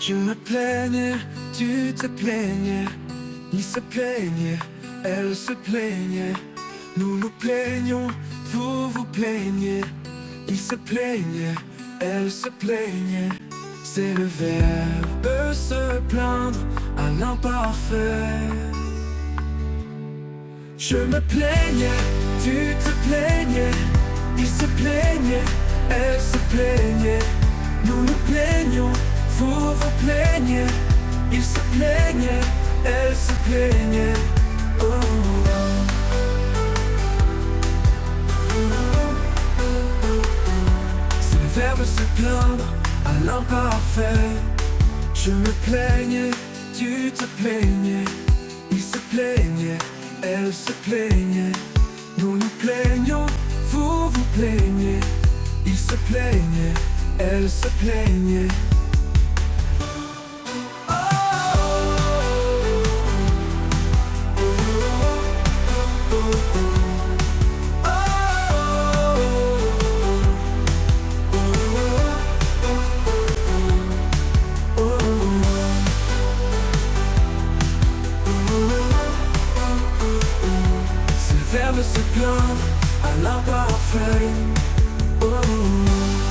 Je me plaignais, tu te plaignais, il se plaignait, elle se plaignait. Nous nous plaignons, vous vous plaignez, il se plaignait, elle se plaignait. C'est le verbe se plaindre à l'imparfait. Je me plaignais, tu te plaignais, il se plaignait, elle se plaignait. Nous nous plaignons, vous vous plaignez, il se plaignait, elle se plaignait. Oh, oh. C'est le verbe se plaindre à l'imparfait. Je me plaignais, tu te plaignais, il se plaignait, elle se plaignait. Nous nous plaignons, vous vous plaignez, il se plaignait, elle se plaignait. Se plaindre à l'imparfait. Oh.